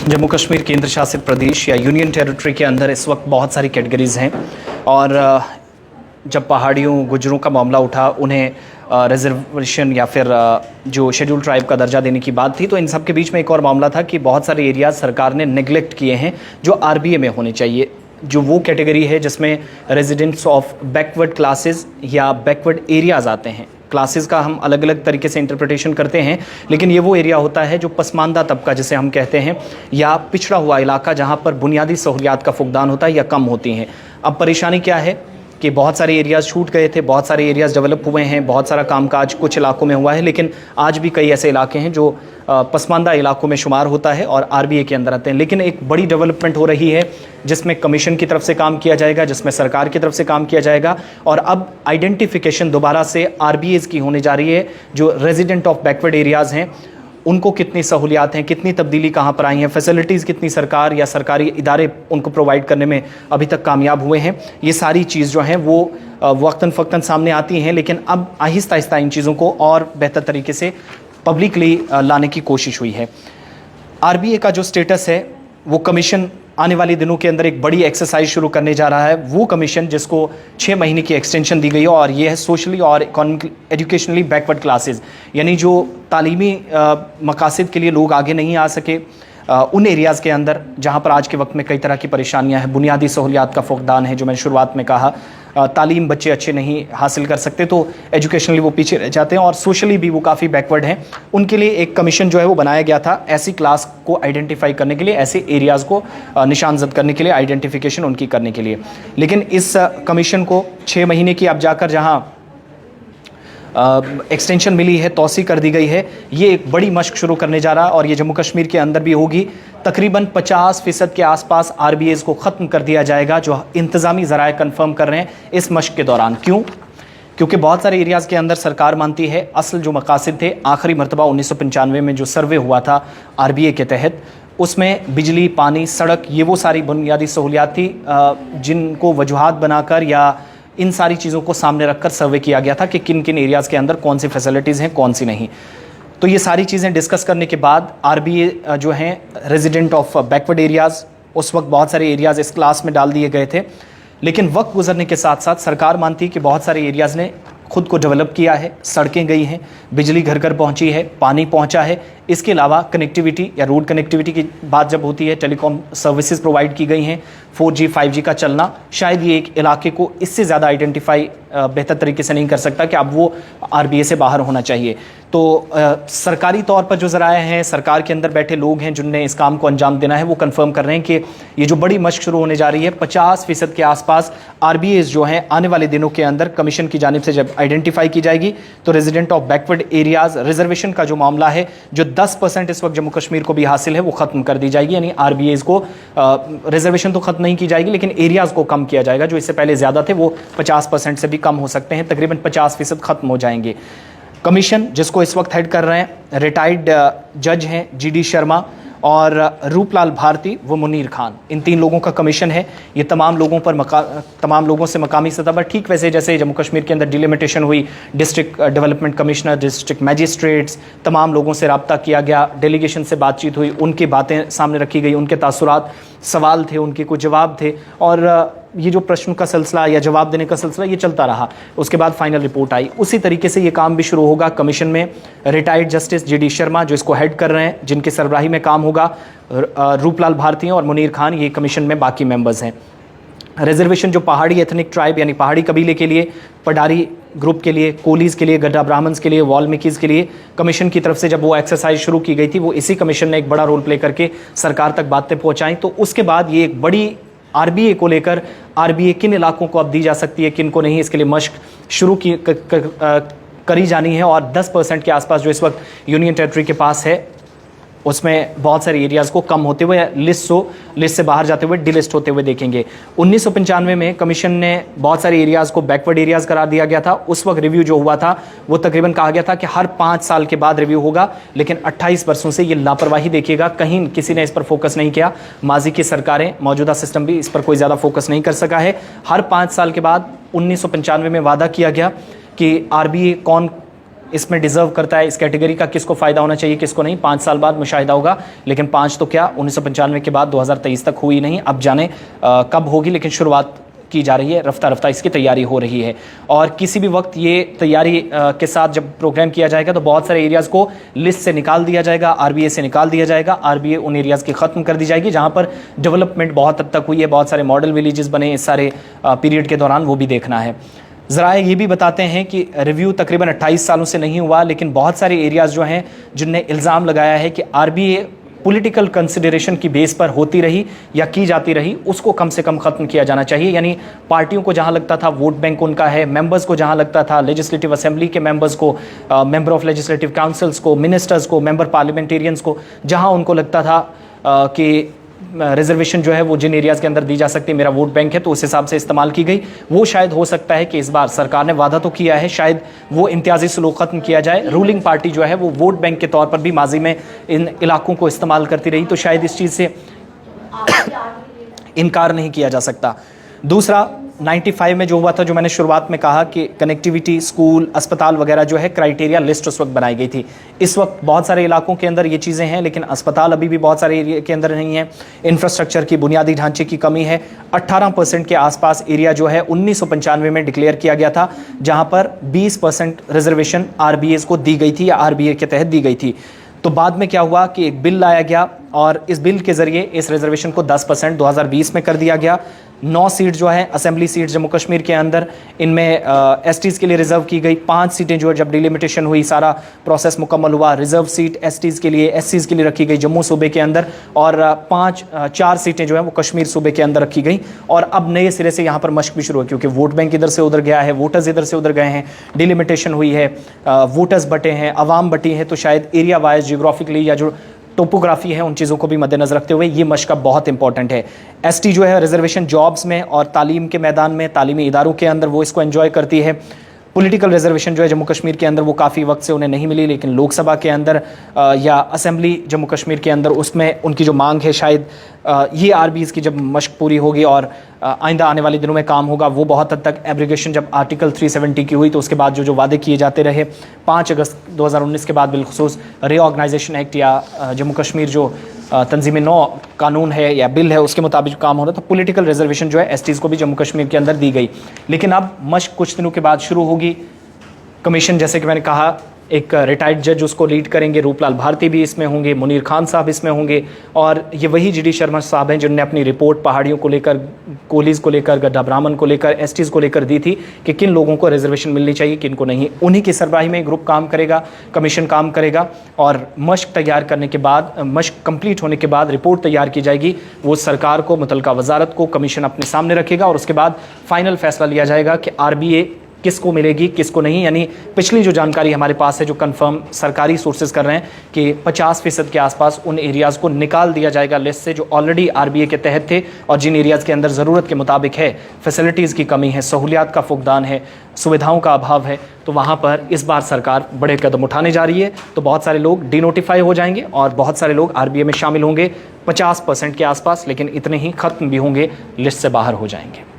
जम्मू कश्मीर केंद्र शासित प्रदेश या यूनियन टेरिटरी के अंदर इस वक्त बहुत सारी कैटेगरीज़ हैं और जब पहाड़ियों गुजरों का मामला उठा उन्हें रिजर्वेशन या फिर जो शेड्यूल ट्राइब का दर्जा देने की बात थी, तो इन सब के बीच में एक और मामला था कि बहुत सारे एरियाज़ सरकार ने नेग्लेक्ट किए हैं जो आरबीए में होने चाहिए, जो वो कैटेगरी है जिसमें रेजिडेंट्स ऑफ बैकवर्ड क्लासेस या बैकवर्ड एरियाज़ आते हैं। क्लासेस का हम अलग अलग तरीके से इंटरप्रिटेशन करते हैं, लेकिन ये वो एरिया होता है जो पसमानदा तबका जिसे हम कहते हैं या पिछड़ा हुआ इलाका जहाँ पर बुनियादी सहूलियात का फुकदान होता है या कम होती हैं। अब परेशानी क्या है कि बहुत सारे एरियाज़ छूट गए थे, बहुत सारे एरियाज़ डेवलप हुए हैं, बहुत सारा कामकाज कुछ इलाकों में हुआ है, लेकिन आज भी कई ऐसे इलाके हैं जो पसमानदा इलाकों में शुमार होता है और आरबीए के अंदर आते हैं। लेकिन एक बड़ी डेवलपमेंट हो रही है जिसमें कमीशन की तरफ से काम किया जाएगा, जिसमें सरकार की तरफ से काम किया जाएगा और अब आइडेंटिफिकेशन दोबारा से आरबीएस की होने जा रही है। जो रेजिडेंट ऑफ बैकवर्ड एरियाज़ हैं उनको कितनी सहूलियात हैं, कितनी तब्दीली कहाँ पर आई हैं, फैसिलिटीज़ कितनी सरकार या सरकारी इदारे उनको प्रोवाइड करने में अभी तक कामयाब हुए हैं, ये सारी चीज़ जो हैं वो वक्तन फ़क्तन सामने आती हैं। लेकिन अब आहिस्ता आहिस्ता इन चीज़ों को और बेहतर तरीके से पब्लिकली लाने की कोशिश हुई है। आरबीए का जो स्टेटस है वो कमीशन आने वाले दिनों के अंदर एक बड़ी एक्सरसाइज शुरू करने जा रहा है। वो कमीशन जिसको 6 महीने की एक्सटेंशन दी गई है और ये है सोशली और इकोनॉमिक एजुकेशनली बैकवर्ड क्लासेस, यानी जो तालीमी मकासद के लिए लोग आगे नहीं आ सके उन एरियाज़ के अंदर जहाँ पर आज के वक्त में कई तरह की परेशानियाँ हैं, बुनियादी सहूलियात का फुकदान है। जो मैंने शुरुआत में कहा, तालीम बच्चे अच्छे नहीं हासिल कर सकते तो एजुकेशनली वो पीछे रह जाते हैं और सोशली भी वो काफ़ी बैकवर्ड हैं। उनके लिए एक कमीशन जो है वो बनाया गया था ऐसी क्लास को आइडेंटिफाई करने के लिए, ऐसे एरियाज़ को निशानजद करने के लिए, आइडेंटिफिकेशन उनकी करने के लिए। लेकिन इस कमीशन को 6 महीने की अब जाकर जहाँ एक्सटेंशन मिली है, तौसी कर दी गई है, ये एक बड़ी मशक शुरू करने जा रहा है और ये जम्मू कश्मीर के अंदर भी होगी। तकरीबन 50% के आसपास आरबीएस को ख़त्म कर दिया जाएगा, जो इंतज़ामी ज़राए कन्फर्म कर रहे हैं इस मशक के दौरान। क्यों? क्योंकि बहुत सारे एरियाज़ के अंदर सरकार मानती है असल जो मकासद थे, आखिरी मरतबा 1995 में जो सर्वे हुआ था आरबीए के तहत, उसमें बिजली, पानी, सड़क, ये वो सारी बुनियादी सहूलियात थी जिनको वजूहात बनाकर या इन सारी चीज़ों को सामने रखकर सर्वे किया गया था कि किन किन एरियाज़ के अंदर कौन सी फैसिलिटीज़ हैं, कौन सी नहीं। तो ये सारी चीज़ें डिस्कस करने के बाद आरबीए जो हैं रेजिडेंट ऑफ बैकवर्ड एरियाज़, उस वक्त बहुत सारे एरियाज़ इस क्लास में डाल दिए गए थे। लेकिन वक्त गुजरने के साथ साथ सरकार मानती है कि बहुत सारे एरियाज़ ने खुद को डेवलप किया है, सड़कें गई हैं, बिजली घर घर पहुंची है, पानी पहुंचा है। इसके अलावा कनेक्टिविटी या रोड कनेक्टिविटी की बात जब होती है, टेलीकॉम सर्विसेज प्रोवाइड की गई हैं, 4G 5G का चलना। शायद ये एक इलाके को इससे ज़्यादा आइडेंटिफाई बेहतर तरीके से नहीं कर सकता कि अब वो आरबीए से बाहर होना चाहिए। तो सरकारी तौर पर जो ज़राए हैं, सरकार के अंदर बैठे लोग हैं जिनने इस काम को अंजाम देना है, वो कंफर्म कर रहे हैं कि ये जो बड़ी मशक शुरू होने जा रही है, 50% के आसपास आरबीएस जो हैं आने वाले दिनों के अंदर कमीशन की जानिब से जब आइडेंटिफाई की जाएगी तो resident of backward areas reservation का जो मामला है, जो 10% इस वक्त जम्मू कश्मीर को भी हासिल है, वो ख़त्म कर दी जाएगी। यानी आरबीएस को रिजर्वेशन तो ख़त्म नहीं की जाएगी लेकिन एरियाज़ को कम किया जाएगा। जो इससे पहले ज़्यादा थे वो 50% से भी कम हो सकते हैं, तकरीबन 50% ख़त्म हो जाएंगे। कमीशन जिसको इस वक्त हेड कर रहे हैं रिटायर्ड जज हैं GD शर्मा और रूपलाल भारती व मुनीर खान, इन 3 लोगों का कमीशन है। ये तमाम लोगों से मकामी सतह पर, ठीक वैसे जैसे जम्मू कश्मीर के अंदर डिलिमिटेशन हुई, district development commissioner, district magistrates, तमाम लोगों से रब्ता किया गया, डेलीगेशन से बातचीत हुई, उनकी बातें सामने रखी गई, उनके तासुरात, सवाल थे, उनके कुछ जवाब थे और ये जो प्रश्न का सिलसिला या जवाब देने का सिलसिला ये चलता रहा। उसके बाद फाइनल रिपोर्ट आई। उसी तरीके से ये काम भी शुरू होगा कमीशन में। रिटायर्ड जस्टिस GD शर्मा जो इसको हेड कर रहे हैं, जिनके सरबराही में काम होगा, रूपलाल भारती और मुनीर खान, ये कमीशन में बाकी मेंबर्स हैं। रिजर्वेशन जो पहाड़ी एथनिक ट्राइब यानी पहाड़ी कबीले के लिए, पडारी ग्रुप के लिए, कोलीज़ के लिए, गड्ढा ब्राह्मण्स के लिए, वाल्मीकिज़ के लिए कमीशन की तरफ से जब वो एक्सरसाइज शुरू की गई थी, वो इसी कमीशन ने एक बड़ा रोल प्ले करके सरकार तक बातें पहुँचाई। तो उसके बाद ये एक बड़ी आरबीए को लेकर, आरबीए किन इलाकों को अब दी जा सकती है, किन को नहीं, इसके लिए मशक शुरू करी जानी है। और 10% के आसपास जो इस वक्त यूनियन टेरिटरी के पास है, उसमें बहुत सारे एरियाज़ को कम होते हुए लिस्ट से बाहर जाते हुए डिलिस्ट होते हुए देखेंगे। 1995 में कमीशन ने बहुत सारे एरियाज़ को बैकवर्ड एरियाज़ करार दिया गया था। उस वक्त रिव्यू जो हुआ था वो तकरीबन कहा गया था कि हर 5 साल के बाद रिव्यू होगा, लेकिन 28 वर्षों से ये लापरवाही देखिएगा, कहीं किसी ने इस पर फोकस नहीं किया। माजी की सरकारें, मौजूदा सिस्टम भी इस पर कोई ज़्यादा फोकस नहीं कर सका है। हर 5 साल के बाद 1995 में वादा किया गया कि आरबीए कौन इसमें डिजर्व करता है, इस कैटेगरी का किसको फ़ायदा होना चाहिए, किसको नहीं, 5 साल बाद मुशाहिदा होगा। लेकिन 5 तो क्या, 1995 के बाद 2023 तक हुई नहीं, अब जाने कब होगी, लेकिन शुरुआत की जा रही है, रफ्ता रफ्ता इसकी तैयारी हो रही है। और किसी भी वक्त ये तैयारी के साथ जब प्रोग्राम किया जाएगा तो बहुत सारे एरियाज़ को लिस्ट से निकाल दिया जाएगा, आरबीए से निकाल दिया जाएगा। आरबीए उन एरियाज़ की ख़त्म कर दी जाएगी जहां पर डेवलपमेंट बहुत हद तक हुई है, बहुत सारे मॉडल विलेजेस बने इस सारे पीरियड के दौरान, वो भी देखना है। ज़रा ये भी बताते हैं कि रिव्यू तकरीबन 28 सालों से नहीं हुआ, लेकिन बहुत सारे एरियाज़ जो हैं जिनने इल्ज़ाम लगाया है कि आरबीए पॉलिटिकल कंसिडरेशन की बेस पर होती रही या की जाती रही, उसको कम से कम ख़त्म किया जाना चाहिए। यानी पार्टियों को जहां लगता था वोट बैंक उनका है, मेंबर्स को जहां लगता था, लेजिस्लेटिव असेंबली के मेंबर्स को, मेंबर ऑफ लेजिस्लेटिव काउंसिल्स को, मिनिस्टर्स को, मेंबर पार्लियामेंटेरियंस को, जहां उनको लगता था कि रिजर्वेशन जो है वो जिन एरियाज़ के अंदर दी जा सकती है, मेरा वोट बैंक है, तो उस हिसाब से इस्तेमाल की गई। वो शायद हो सकता है कि इस बार सरकार ने वादा तो किया है, शायद वो इम्तियाजी सलूक ख़त्म किया जाए। रूलिंग पार्टी जो है वो वोट बैंक के तौर पर भी माजी में इन इलाकों को इस्तेमाल करती रही, तो शायद इस चीज़ से इनकार नहीं किया जा सकता। दूसरा, 95 में जो हुआ था, जो मैंने शुरुआत में कहा कि कनेक्टिविटी, स्कूल, अस्पताल वगैरह जो है, क्राइटेरिया लिस्ट उस वक्त बनाई गई थी। इस वक्त बहुत सारे इलाकों के अंदर ये चीज़ें हैं, लेकिन अस्पताल अभी भी बहुत सारे एरिया के अंदर नहीं है। इंफ्रास्ट्रक्चर की, बुनियादी ढांचे की कमी है। 18% के आसपास एरिया जो है 1995 में डिक्लेयर किया गया था, जहां पर 20% रिजर्वेशन आरबीए को दी गई थी या आरबीए के तहत दी गई थी। तो बाद में क्या हुआ कि एक बिल लाया गया और इस बिल के ज़रिए इस रिजर्वेशन को 10% 2020 में कर दिया गया। 9 सीट जो है असेंबली सीट जम्मू कश्मीर के अंदर, इनमें एसटीज़ के लिए रिजर्व की गई। 5 सीटें जो है, जब डिलिमिटेशन हुई, सारा प्रोसेस मुकम्मल हुआ, रिजर्व सीट एसटीज़ के लिए, एससीज़ के लिए रखी गई जम्मू सूबे के अंदर, और 4 सीटें जो है वो कश्मीर सूबे के अंदर रखी गई। और अब नए सिरे से यहाँ पर मशक भी शुरू हुई, क्योंकि वोट बैंक इधर से उधर गया है, वोटर्स इधर से उधर गए हैं, डिलिमिटेशन हुई है, वोटर्स बटे हैं, अवाम बटी है, तो शायद एरिया वाइज जियोग्राफिकली या जो टोपोग्राफी है उन चीज़ों को भी मद्देनज़र रखते हुए ये मशक अब बहुत इंपॉर्टेंट है। एसटी जो है रिजर्वेशन जॉब्स में और तालीम के मैदान में, तालीमी इदारों के अंदर वो इसको एंजॉय करती है। पॉलिटिकल रिजर्वेशन जो है जम्मू कश्मीर के अंदर वो काफ़ी वक्त से उन्हें नहीं मिली, लेकिन लोकसभा के अंदर या असेंबली जम्मू कश्मीर के अंदर उसमें उनकी जो मांग है, शायद ये आरबीज़ की जब मशक पूरी होगी और आइंदा आने वाले दिनों में काम होगा, वो बहुत हद तक एब्रिगेशन जब आर्टिकल 370 की हुई तो उसके बाद जो वादे किए जाते रहे, 5 अगस्त 2019 के बाद बिलखुसूस रीऑर्गेनाइजेशन एक्ट या जम्मू कश्मीर जो तंजीम नौ कानून है या बिल है उसके मुताबिक काम हो रहा था, पॉलिटिकल रिजर्वेशन जो है एसटीज़ को भी जम्मू कश्मीर के अंदर दी गई। लेकिन अब मशक कुछ दिनों के बाद शुरू होगी। कमीशन, जैसे कि मैंने कहा, एक रिटायर्ड जज उसको लीड करेंगे, रूपलाल भारती भी इसमें होंगे, मुनीर खान साहब इसमें होंगे, और ये वही जी डी शर्मा साहब हैं जिन्होंने अपनी रिपोर्ट पहाड़ियों को लेकर, कोलीज़ को लेकर, गड्ढा ब्राह्मण को लेकर, एसटीज़ को लेकर दी थी कि किन लोगों को रिजर्वेशन मिलनी चाहिए, किन को नहीं। उन्हीं की सरबराही में ग्रुप काम करेगा, कमीशन काम करेगा, और मशक तैयार करने के बाद, मशक कंप्लीट होने के बाद रिपोर्ट तैयार की जाएगी। वो सरकार को, मुतलका वजारत को, कमीशन अपने सामने रखेगा और उसके बाद फाइनल फैसला लिया जाएगा कि आरबीए किसको मिलेगी, किसको नहीं। यानी पिछली जो जानकारी हमारे पास है, जो कंफर्म सरकारी सोर्सेज कर रहे हैं कि 50% के आसपास उन एरियाज़ को निकाल दिया जाएगा लिस्ट से जो ऑलरेडी आरबीए के तहत थे, और जिन एरियाज़ के अंदर ज़रूरत के मुताबिक है, फैसिलिटीज़ की कमी है, सहूलियात का फुकदान है, सुविधाओं का अभाव है, तो वहाँ पर इस बार सरकार बड़े कदम उठाने जा रही है। तो बहुत सारे लोग डिनोटिफाई हो जाएंगे और बहुत सारे लोग आरबीए में शामिल होंगे, 50% के आसपास, लेकिन इतने ही ख़त्म भी होंगे, लिस्ट से बाहर हो जाएंगे।